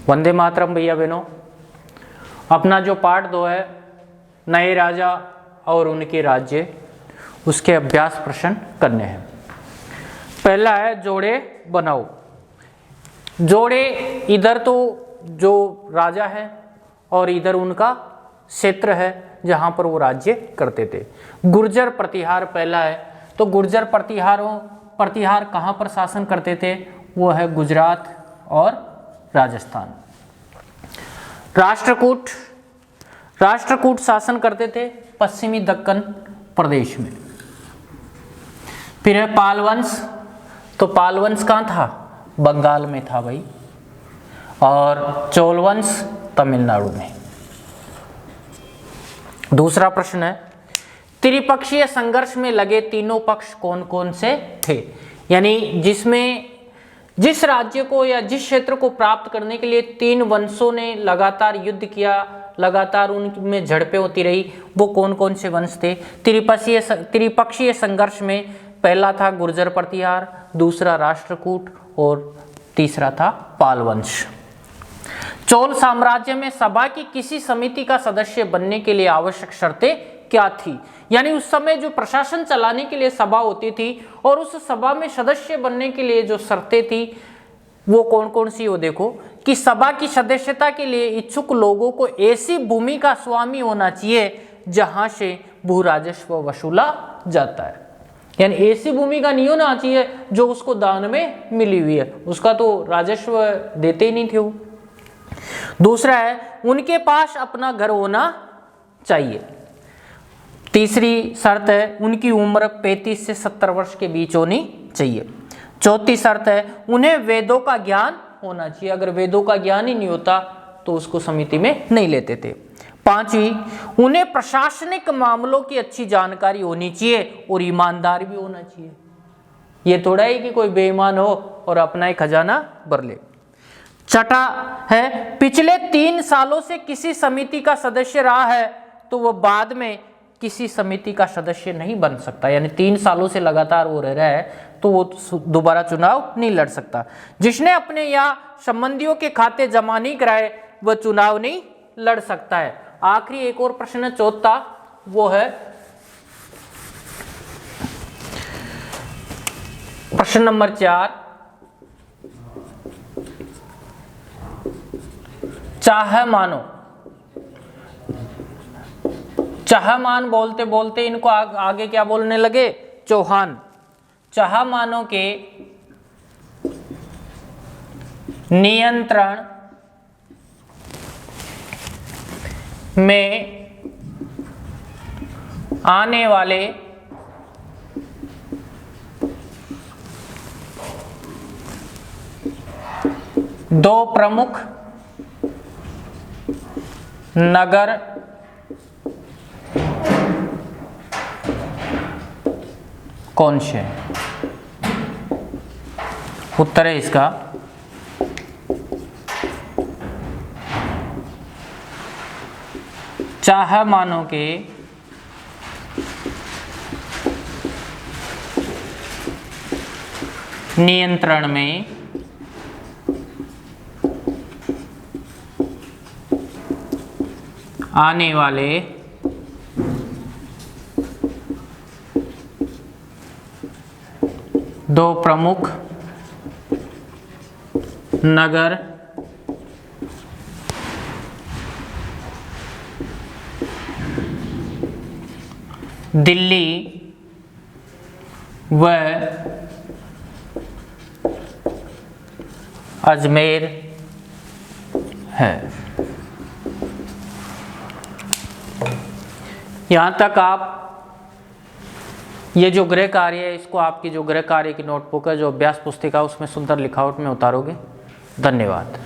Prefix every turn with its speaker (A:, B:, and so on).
A: वंदे मातरम भैया बहनों। अपना जो पार्ट 2 है नए राजा और उनके राज्य, उसके अभ्यास प्रश्न करने हैं। पहला है जोड़े बनाओ। जोड़े, इधर तो जो राजा है और इधर उनका क्षेत्र है जहां पर वो राज्य करते थे। गुर्जर प्रतिहार पहला है, तो गुर्जर प्रतिहार कहां पर शासन करते थे? वो है गुजरात और राजस्थान। राष्ट्रकूट शासन करते थे पश्चिमी दक्कन प्रदेश में। फिर है पाल वंश, तो पाल वंश कहाँ था? बंगाल में था भाई। और चोल वंश तमिलनाडु में। दूसरा प्रश्न है त्रिपक्षीय संघर्ष में लगे तीनों पक्ष कौन कौन से थे? यानी जिस राज्य को या जिस क्षेत्र को प्राप्त करने के लिए तीन वंशों ने लगातार युद्ध किया, लगातार उनमें झड़पें होती रही, वो कौन कौन से वंश थे? त्रिपक्षीय संघर्ष में पहला था गुर्जर प्रतिहार, दूसरा राष्ट्रकूट और तीसरा था पाल वंश। चोल साम्राज्य में सभा की किसी समिति का सदस्य बनने के लिए आवश्यक शर्तें क्या थी? यानी उस समय जो प्रशासन चलाने के लिए सभा होती थी और उस सभा में सदस्य बनने के लिए जो शर्तें थी वो कौन कौन सी? वो देखो कि सभा की सदस्यता के लिए इच्छुक लोगों को ऐसी भूमि का स्वामी होना चाहिए जहां से भू राजस्व वसूला जाता है। यानी ऐसी भूमि का नहीं होना चाहिए जो उसको दान में मिली हुई है, उसका तो राजस्व देते ही नहीं थे वो। दूसरा है उनके पास अपना घर होना चाहिए। तीसरी शर्त है उनकी उम्र 35 से 70 वर्ष के बीच होनी चाहिए। चौथी शर्त है उन्हें वेदों का ज्ञान होना चाहिए। अगर वेदों का ज्ञान ही नहीं होता तो उसको समिति में नहीं लेते थे। पांचवी, उन्हें प्रशासनिक मामलों की अच्छी जानकारी होनी चाहिए और ईमानदार भी होना चाहिए। ये थोड़ा ही कि कोई बेईमान हो और अपना ही खजाना भर ले। छठा है पिछले 3 सालों से किसी समिति का सदस्य रहा है तो वह बाद में किसी समिति का सदस्य नहीं बन सकता। यानी 3 सालों से लगातार वो रह रहा है तो वो दोबारा चुनाव नहीं लड़ सकता। जिसने अपने या संबंधियों के खाते जमा नहीं कराए वह चुनाव नहीं लड़ सकता है। आखिरी एक और प्रश्न है चौथा, वो है प्रश्न नंबर 4। चाहमान बोलते बोलते इनको आगे क्या बोलने लगे? चौहान। चाहमानों के नियंत्रण में आने वाले दो प्रमुख नगर कौन से हैं? उत्तर है इसका चाहमानों के नियंत्रण में आने वाले दो प्रमुख नगर दिल्ली व अजमेर है। यहाँ तक आप ये जो गृह कार्य है इसको आपकी जो गृह कार्य की नोटबुक है, जो अभ्यास पुस्तिका, उसमें सुंदर लिखावट में उतारोगे। धन्यवाद।